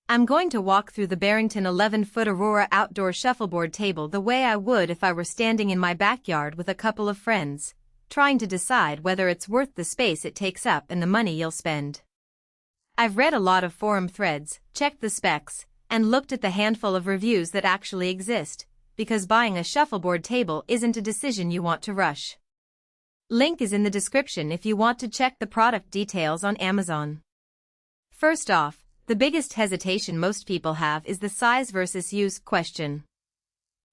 I'm going to walk through the Barrington 11ft Aurora outdoor shuffleboard table the way I would if I were standing in my backyard with a couple of friends, trying to decide whether it's worth the space it takes up and the money you'll spend. I've read a lot of forum threads, checked the specs, and looked at the handful of reviews that actually exist, because buying a shuffleboard table isn't a decision you want to rush. Link is in the description if you want to check the product details on Amazon. First off, the biggest hesitation most people have is the size versus use question.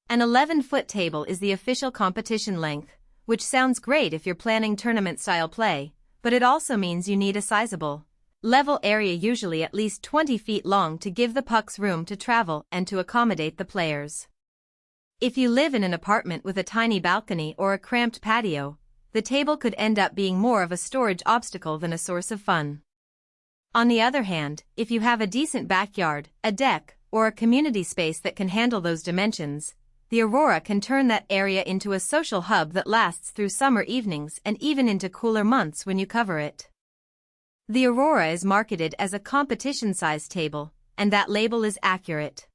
An 11-foot table is the official competition length, which sounds great if you're planning tournament-style play, but it also means you need a sizable, level area, usually at least 20 feet long, to give the pucks room to travel and to accommodate the players. If you live in an apartment with a tiny balcony or a cramped patio, the table could end up being more of a storage obstacle than a source of fun. On the other hand, if you have a decent backyard, a deck, or a community space that can handle those dimensions, the Aurora can turn that area into a social hub that lasts through summer evenings and even into cooler months when you cover it. The Aurora is marketed as a competition-sized table, and that label is accurate.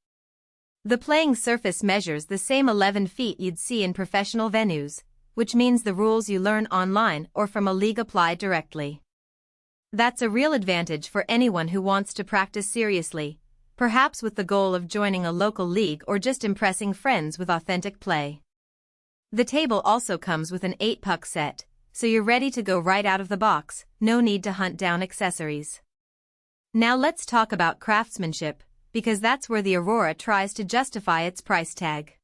The playing surface measures the same 11 feet you'd see in professional venues, which means the rules you learn online or from a league apply directly. That's a real advantage for anyone who wants to practice seriously, perhaps with the goal of joining a local league or just impressing friends with authentic play. The table also comes with an 8-puck set, so you're ready to go right out of the box, no need to hunt down accessories. Now let's talk about craftsmanship, because that's where the Aurora tries to justify its price tag.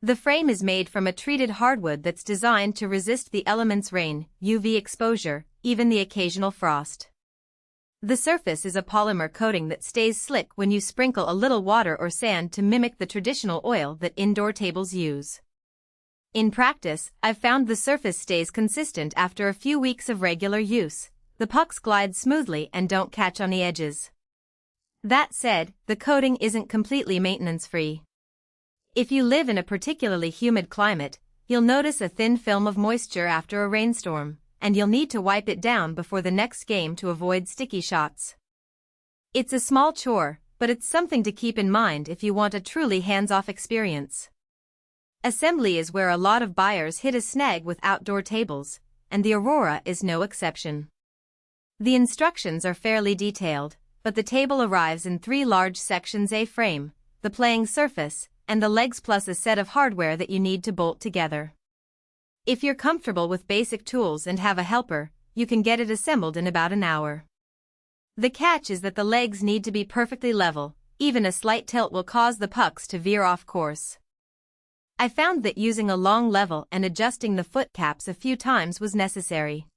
The frame is made from a treated hardwood that's designed to resist the elements: rain, UV exposure, even the occasional frost. The surface is a polymer coating that stays slick when you sprinkle a little water or sand to mimic the traditional oil that indoor tables use. In practice, I've found the surface stays consistent after a few weeks of regular use. The pucks glide smoothly and don't catch on the edges. That said, the coating isn't completely maintenance-free. If you live in a particularly humid climate, you'll notice a thin film of moisture after a rainstorm, and you'll need to wipe it down before the next game to avoid sticky shots. It's a small chore, but it's something to keep in mind if you want a truly hands-off experience. Assembly is where a lot of buyers hit a snag with outdoor tables, and the Aurora is no exception. The instructions are fairly detailed, but the table arrives in 3 large sections: a frame, the playing surface, and the legs, plus a set of hardware that you need to bolt together. If you're comfortable with basic tools and have a helper, you can get it assembled in about an hour. The catch is that the legs need to be perfectly level. Even a slight tilt will cause the pucks to veer off course. I found that using a long level and adjusting the foot caps a few times was necessary.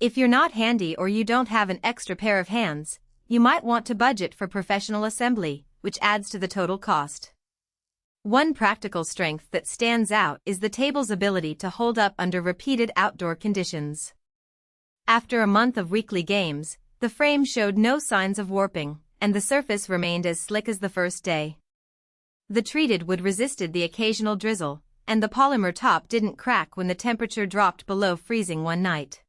If you're not handy or you don't have an extra pair of hands, you might want to budget for professional assembly, which adds to the total cost. One practical strength that stands out is the table's ability to hold up under repeated outdoor conditions. After a month of weekly games, the frame showed no signs of warping, and the surface remained as slick as the first day. The treated wood resisted the occasional drizzle, and the polymer top didn't crack when the temperature dropped below freezing one night.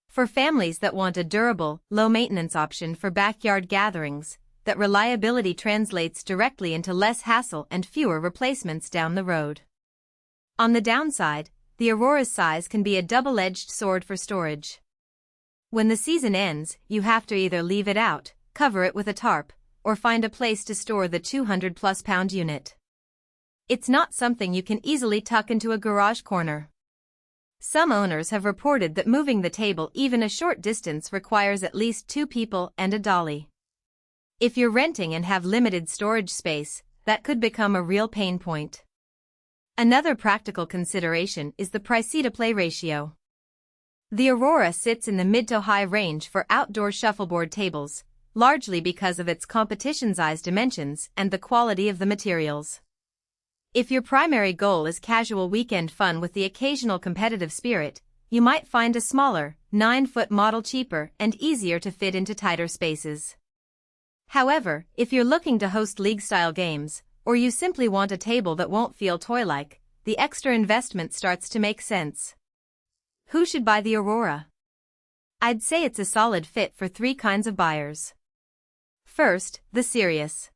For families that want a durable, low-maintenance option for backyard gatherings, that reliability translates directly into less hassle and fewer replacements down the road. On the downside, the Aurora's size can be a double-edged sword for storage. When the season ends, you have to either leave it out, cover it with a tarp, or find a place to store the 200-plus-pound unit. It's not something you can easily tuck into a garage corner. Some owners have reported that moving the table even a short distance requires at least 2 people and a dolly. If you're renting and have limited storage space, that could become a real pain point. Another practical consideration is the price-to-play ratio. The Aurora sits in the mid to high range for outdoor shuffleboard tables, largely because of its competition-sized dimensions and the quality of the materials. If your primary goal is casual weekend fun with the occasional competitive spirit, you might find a smaller, 9-foot model cheaper and easier to fit into tighter spaces. However, if you're looking to host league-style games, or you simply want a table that won't feel toy-like, the extra investment starts to make sense. Who should buy the Aurora? I'd say it's a solid fit for 3 kinds of buyers. First, the serious.